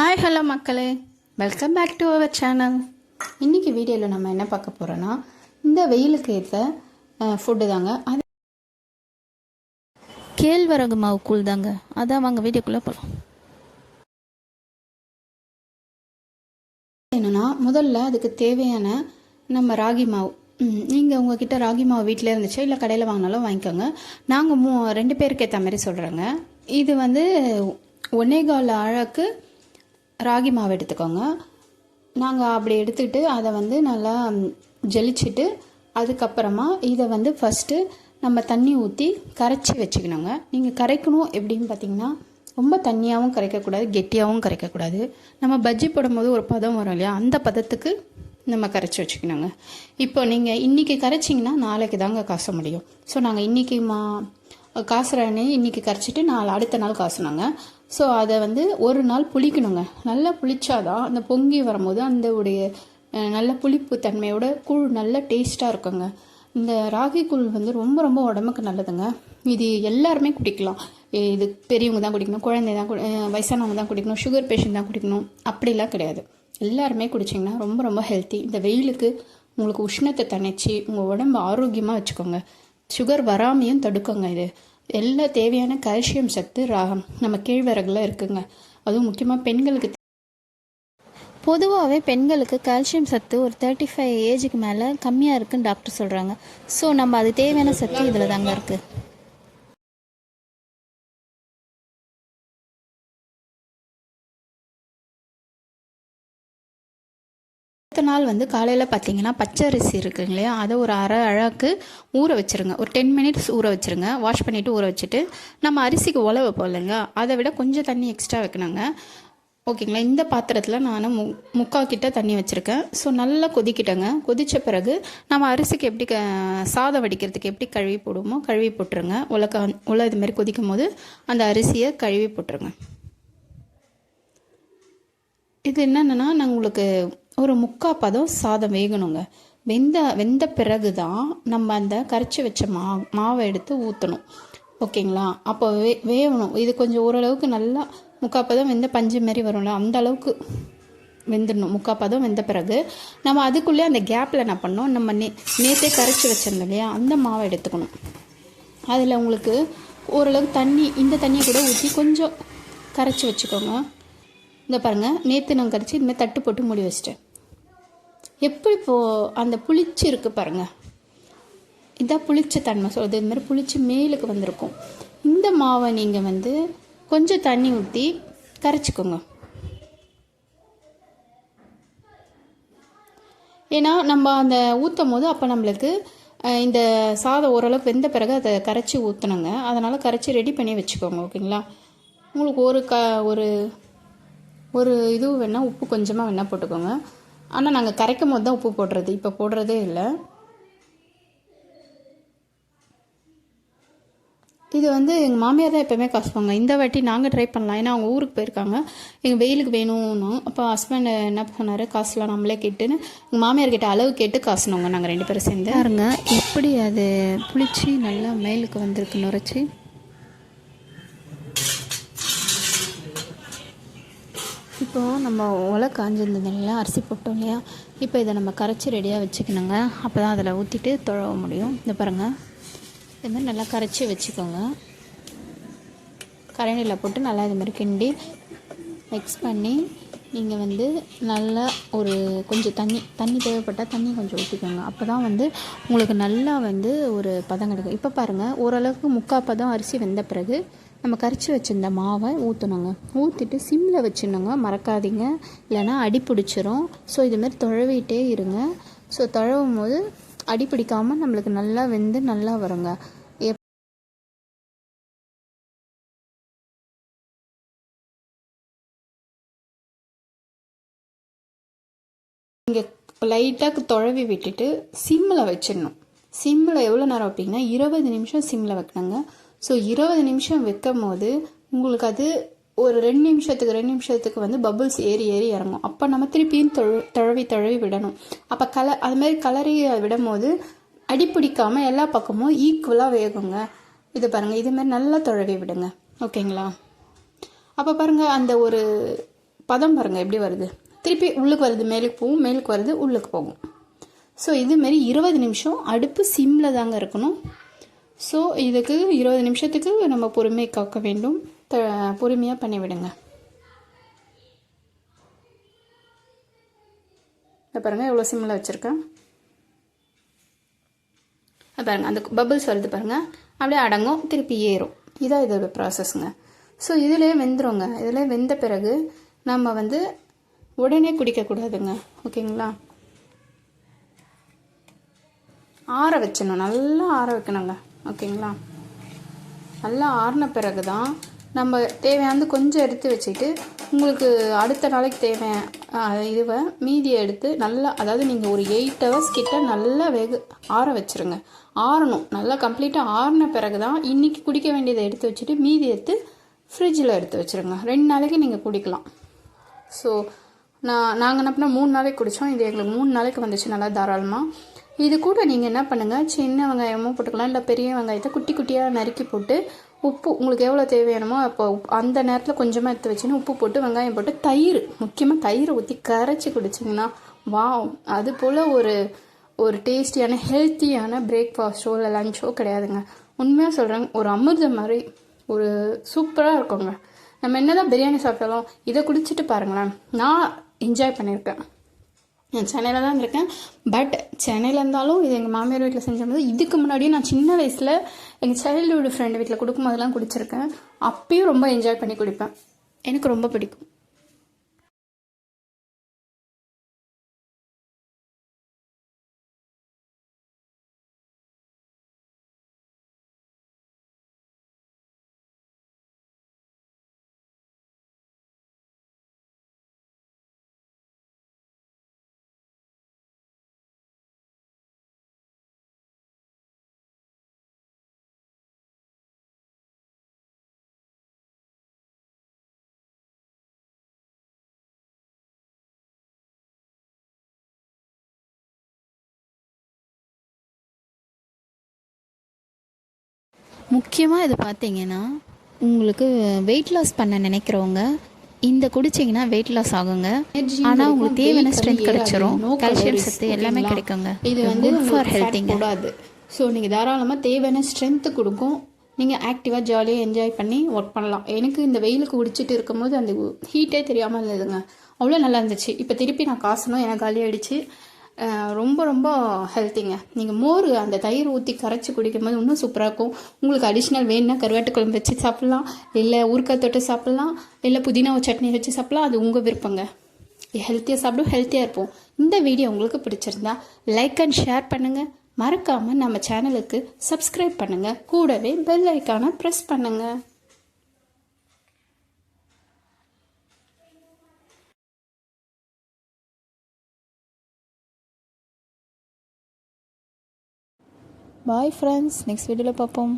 Hi hello மக்களே, welcome back to our channel. இன்றைக்கி வீடியோவில் நம்ம என்ன பார்க்க போகிறோன்னா, இந்த வெயிலுக்கு ஏற்ற ஃபுட்டு தாங்க. அது கேழ்வரகு மாவு கூழ் தாங்க. அதான் வாங்க வீடியோக்குள்ளே போகலாம். என்னென்னா, முதல்ல அதுக்கு தேவையான நம்ம ராகி மாவு. நீங்கள் உங்ககிட்ட ராகி மாவு வீட்டில் இருந்துச்சு, இல்லை கடையில் வாங்கினாலும் வாங்கிக்கோங்க. நாங்கள் 2 பேருக்கு ஏற்ற மாதிரி சொல்கிறேங்க. இது வந்து 1.25 அழகு ராகி மாவு எடுத்துக்கோங்க. நாங்கள் அப்படி எடுத்துக்கிட்டு அதை வந்து நல்லா ஜலிச்சுட்டு, அதுக்கப்புறமா இதை வந்து ஃபஸ்ட்டு நம்ம தண்ணி ஊற்றி கரைச்சி வச்சுக்கணுங்க. நீங்கள் கரைக்கணும் எப்படின்னு பார்த்தீங்கன்னா, ரொம்ப தண்ணியாகவும் கரைக்கக்கூடாது, கெட்டியாகவும் கரைக்கக்கூடாது. நம்ம பஜ்ஜி போடும்போது ஒரு பதம் வரும் இல்லையா, அந்த பதத்துக்கு நம்ம கரைச்சி வச்சுக்கணுங்க. இப்போ நீங்கள் இன்றைக்கி கரைச்சிங்கன்னா நாளைக்கு தாங்க காச முடியும். ஸோ நாங்கள் இன்றைக்கி காசுறேன்னு இன்றைக்கி கரைச்சிட்டு அடுத்த நாள் காசுனாங்க. ஸோ அதை வந்து ஒரு நாள் புளிக்கணுங்க. நல்லா புளிச்சாதான் அந்த பொங்கி வரும்போது அந்த உடைய நல்ல புளிப்பு தன்மையோட கூழ் நல்ல டேஸ்ட்டாக இருக்குங்க. இந்த ராகி கூழ் வந்து ரொம்ப ரொம்ப உடம்புக்கு நல்லதுங்க. இது எல்லாருமே குடிக்கலாம். இது பெரியவங்க தான் குடிக்கணும், குழந்தை தான் வயசானவங்க தான் குடிக்கணும், சுகர் பேஷண்ட் தான் குடிக்கணும் அப்படிலாம் கிடையாது. எல்லாருமே குடிச்சிங்கன்னா ரொம்ப ரொம்ப ஹெல்த்தி. இந்த வெயிலுக்கு உங்களுக்கு உஷ்ணத்தை தணிச்சு உங்கள் உடம்பு ஆரோக்கியமாக வச்சுக்கோங்க. சுகர் வராமையும் தடுக்குங்க. இது எல்லா தேவையான கால்சியம் சத்து நம்ம கேழ்வரகுல இருக்குங்க. அதுவும் முக்கியமாக பெண்களுக்கு. பொதுவாகவே பெண்களுக்கு கால்சியம் சத்து ஒரு 35 ஏஜுக்கு மேலே கம்மியாக இருக்குன்னு டாக்டர் சொல்கிறாங்க. ஸோ நம்ம அது தேவையான சத்து இதில் தாங்க இருக்குது. அடுத்த நாள் வந்து காலையில் பார்த்தீங்கன்னா பச்சை அரிசி இருக்குங்க இல்லையா, அதை ஒரு அரை அழகு ஊற வச்சுருங்க. ஒரு 10 மினிட்ஸ் ஊற வச்சுருங்க. வாஷ் பண்ணிவிட்டு ஊற வச்சுட்டு, நம்ம அரிசிக்கு உலை வைப்போம் இல்லைங்க, அதை விட கொஞ்சம் தண்ணி எக்ஸ்ட்ரா வைக்கணுங்க. ஓகேங்களா. இந்த பாத்திரத்தில் நான் 3/4 கிட்ட தண்ணி வச்சுருக்கேன். ஸோ நல்லா கொதிக்கிட்டேங்க. கொதித்த பிறகு நம்ம அரிசிக்கு எப்படி சாதம் வடிக்கிறதுக்கு எப்படி கழுவி போடுவோமோ கழுவி போட்டுருங்க. உலை இதுமாரி கொதிக்கும் போது அந்த அரிசியை கழுவி போட்டுருங்க. இது என்னென்னா, நாங்கள் உங்களுக்கு ஒரு 3/4 பதம் சாதம் வேகணுங்க. வெந்த பிறகு தான் நம்ம அந்த கரைச்சி வச்ச மாவை எடுத்து ஊற்றணும். ஓகேங்களா. அப்போ வேகணும். இது கொஞ்சம் ஓரளவுக்கு நல்லா 3/4 பதம் வெந்த பஞ்சு மாரி வரும்ல, அந்த அளவுக்கு வெந்துடணும். 3/4 பதம் வெந்த பிறகு நம்ம அதுக்குள்ளே அந்த கேப்பில் என்ன பண்ணோம், நம்ம நேற்றே கரைச்சி வச்சிருந்தோம் இல்லையா, அந்த மாவை எடுத்துக்கணும். அதில் உங்களுக்கு ஓரளவுக்கு தண்ணி, இந்த தண்ணியை கூட ஊற்றி கொஞ்சம் கரைச்சி வச்சுக்கோங்க. இந்த பாருங்கள், நேற்று நான் கரைச்சி இதுமாதிரி தட்டு போட்டு மூடி வச்சிட்டேன். எப்படி அந்த புளிச்சு இருக்குது பாருங்கள், இதான் புளிச்ச தன்மை சொல்கிறது. இதுமாதிரி புளிச்சு மேலுக்கு வந்திருக்கும். இந்த மாவை நீங்கள் வந்து கொஞ்சம் தண்ணி ஊற்றி கரைச்சிக்கோங்க. ஏன்னா நம்ம அந்த ஊற்றும் போது அப்போ நம்மளுக்கு இந்த சாதம் ஓரளவுக்கு வெந்த பிறகு அதை கரைச்சி ஊற்றணுங்க. அதனால் கரைச்சி ரெடி பண்ணி வச்சுக்கோங்க. ஓகேங்களா. உங்களுக்கு ஒரு இது வேணால் உப்பு கொஞ்சமாக வேணால் போட்டுக்கோங்க. ஆனால் நாங்கள் கரைக்கும் போது தான் உப்பு போடுறது, இப்போ போடுறதே இல்லை. இது வந்து எங்கள் மாமியார் தான் எப்போவுமே காசுவாங்க. இந்த வாட்டி நாங்கள் ட்ரை பண்ணலாம், ஏன்னா அவங்க ஊருக்கு போயிருக்காங்க. எங்கள் வெயிலுக்கு வேணும்னு அப்போ ஹஸ்பண்ட் என்ன சொன்னார், காசுலாம் நம்மளே கேட்டுன்னு எங்கள் மாமியார் கிட்ட அளவு கேட்டு காசுனவங்க நாங்கள் 2 பேரும் சேர்ந்து. பாருங்க எப்படி அது புளிச்சு நல்லா மேலுக்கு வந்திருக்கு நுரைச்சி. இப்போது நம்ம உலை காஞ்சிருந்தது இல்லையா, அரிசி போட்டோம் இல்லையா, இப்போ இதை நம்ம கரைச்சி ரெடியாக வச்சுக்கணுங்க. அப்போ தான் அதில் ஊற்றிட்டு தொழவ முடியும். இந்த பாருங்கள், இது மாதிரி நல்லா கரைச்சி வச்சுக்கோங்க. கரண்டியில் போட்டு நல்லா இது மாதிரி கிண்டி மிக்ஸ் பண்ணி நீங்கள் வந்து நல்லா ஒரு கொஞ்சம் தண்ணி தேவைப்பட்டால் தண்ணி கொஞ்சம் ஊற்றிக்கோங்க. அப்போ தான் வந்து உங்களுக்கு நல்லா வந்து ஒரு பதம் கிடைக்கும். இப்போ பாருங்கள், ஓரளவுக்கு 3/4 பதம் அரிசி வெந்த பிறகு நம்ம கரைச்சி வச்சுருந்த மாவை ஊற்றணுங்க. ஊற்றிட்டு சிம்மில் வச்சிடணுங்க, மறக்காதீங்க, இல்லைனா அடி பிடிச்சிரும். ஸோ இதுமாரி தொழவிட்டே இருங்க. ஸோ தொழவும் போது அடி பிடிக்காமல் நம்மளுக்கு நல்லா வெந்து நல்லா வருங்க. நீங்கள் லைட்டாக தொழவி விட்டுட்டு சிம்மில் வச்சிடணும். சிம்மில் எவ்வளோ நேரம் வைப்பீங்கன்னா 20 நிமிஷம் சிம்மில் வைக்கணுங்க. ஸோ 20 நிமிஷம் வைக்கும் போது உங்களுக்கு அது ஒரு 2 நிமிஷத்துக்கு வந்து பபுள்ஸ் ஏறி இறங்கும். அப்போ நம்ம திருப்பியும் தழவி விடணும். அப்போ அது மாதிரி கலரி விடும் போது அடிப்பிடிக்காமல் எல்லா பக்கமும் ஈக்குவலாக வேகுங்க. இது பாருங்கள், இதுமாதிரி நல்லா தழவி விடுங்க. ஓகேங்களா. அப்போ பாருங்கள், அந்த ஒரு பதம் பாருங்கள் எப்படி வருது, திருப்பி உள்ளுக்கு வருது, மேலுக்கு போகும், மேலுக்கு வருது, உள்ளுக்கு போகும். ஸோ இதுமாரி 20 நிமிஷம் அடுப்பு சிம்மில் தாங்க இருக்கணும். ஸோ இதுக்கு 20 நிமிஷத்துக்கு நம்ம பொறுமை காக்க வேண்டும். பொறுமையாக பண்ணிவிடுங்க. இதை பாருங்கள் எவ்வளோ சிம்மில் வச்சுருக்கேன். பாருங்கள் அந்த பபிள்ஸ் வருது பாருங்கள், அப்படியே அடங்கும், திருப்பி ஏறும். இதான் இதோட ப்ராசஸ்ங்க. ஸோ இதிலே வெந்துருங்க. இதில் வெந்த பிறகு நம்ம வந்து உடனே குடிக்கக்கூடாதுங்க, ஓகேங்களா? ஆற வச்சிடணும், நல்லா ஆற வைக்கணுங்க, ஓகேங்களா? நல்லா ஆறின பிறகு தான் நம்ம தேவையானது கொஞ்சம் எடுத்து வச்சுட்டு உங்களுக்கு அடுத்த நாளைக்கு தேவையான இதுவை மீதியை எடுத்து நல்லா, அதாவது நீங்கள் ஒரு 8 hours கிட்ட நல்லா ஆற வச்சுருங்க. ஆறணும், நல்லா கம்ப்ளீட்டாக ஆறின பிறகு தான் இன்றைக்கி குடிக்க வேண்டியதை எடுத்து வச்சுட்டு மீதி எடுத்து ஃப்ரிட்ஜில் எடுத்து வச்சுருங்க. 2 நாளைக்கு நீங்கள் குடிக்கலாம். ஸோ நாங்கள் என்ன பண்ணோம், 3 நாளைக்கு குடித்தோம். இது எங்களுக்கு 3 நாளைக்கு வந்துச்சு நல்லா தாராளமாக. இது கூட நீங்கள் என்ன பண்ணுங்கள், சின்ன வெங்காயமும் போட்டுக்கலாம், இல்லை பெரிய வெங்காயத்தை குட்டி குட்டியாக நறுக்கி போட்டு உப்பு உங்களுக்கு எவ்வளோ தேவையானமோ அப்போ அந்த நேரத்தில் கொஞ்சமாக எடுத்து வச்சுன்னு உப்பு போட்டு வெங்காயம் போட்டு தயிர், முக்கியமாக தயிரை ஊற்றி கரைச்சி குடிச்சிங்கன்னா அது போல் ஒரு டேஸ்டியான ஹெல்த்தியான பிரேக்ஃபாஸ்ட்டோ இல்லை லஞ்சோ கிடையாதுங்க. உண்மையாக சொல்கிறேங்க, ஒரு அமிர்தம் மாதிரி ஒரு சூப்பராக இருக்குங்க. நம்ம என்ன தான் பிரியாணி சாப்பிட்டாலும் இதை குடிச்சிட்டு பாருங்களேன். நான் என்ஜாய் பண்ணியிருக்கேன். நான் சென்னையில் தான் இருக்கேன், பட் சென்னையில் இருந்தாலும் இது எங்கள் மாமியார் வீட்டில் செஞ்சும்போது, இதுக்கு முன்னாடியே நான் சின்ன வயசில் எங்கள் சைல்டுஹுட் ஃப்ரெண்டு வீட்டில் கொடுக்கும்போதெல்லாம் குடிச்சிருக்கேன். அப்பயும் ரொம்ப என்ஜாய் பண்ணி குடிப்பேன், எனக்கு ரொம்ப பிடிக்கும். முக்கியமாக இது பார்த்தீங்கன்னா, உங்களுக்கு வெயிட் லாஸ் பண்ண நினைக்கிறவங்க இந்த குடிச்சிங்கன்னா வெயிட் லாஸ் ஆகுங்க. ஆனால் உங்களுக்கு தேவையான ஸ்ட்ரென்த் கிடைச்சிரும், கால்சியம் சத்து எல்லாமே கிடைக்குங்க. இது வந்து ஃபார் ஹெல்த்திங்க. கூடாது. ஸோ நீங்கள் தாராளமாக தேவையான ஸ்ட்ரென்த்து கொடுக்கும். நீங்கள் ஆக்டிவாக ஜாலியாக என்ஜாய் பண்ணி ஒர்க் பண்ணலாம். எனக்கு இந்த வெயிலுக்கு குடிச்சிட்டு இருக்கும்போது அந்த ஹீட்டே தெரியாமல் இருந்ததுங்க, அவ்வளோ நல்லா இருந்துச்சு. இப்போ திருப்பி நான் காசணும், எனக்கு காலியாகிடுச்சு. ரொம்ப ரொம்ப ஹெல்த்திங்க. நீங்கள் மோர் அந்த தயிர் ஊற்றி கரைச்சி குடிக்கும் போது இன்னும் சூப்பராக இருக்கும். உங்களுக்கு அடிஷ்னல் வேணுன்னா கருவாட்டு குழம்பு வச்சு சாப்பிட்லாம், இல்லை ஊறுக்காய் தொட்டு சாப்பிட்லாம், இல்லை புதினா சட்னி வச்சு சாப்பிட்லாம். அது உங்கள் விருப்பங்க. ஹெல்த்தியாக சாப்பிடும், ஹெல்த்தியாக இருப்போம். இந்த வீடியோ உங்களுக்கு பிடிச்சிருந்தா லைக் அண்ட் ஷேர் பண்ணுங்கள். மறக்காமல் நம்ம சேனலுக்கு சப்ஸ்கிரைப் பண்ணுங்கள். கூடவே பெல் ஐக்கானை ப்ரெஸ் பண்ணுங்கள். பாய் ஃப்ரெண்ட்ஸ், நெக்ஸ்ட் வீடியோவில் பார்ப்போம்.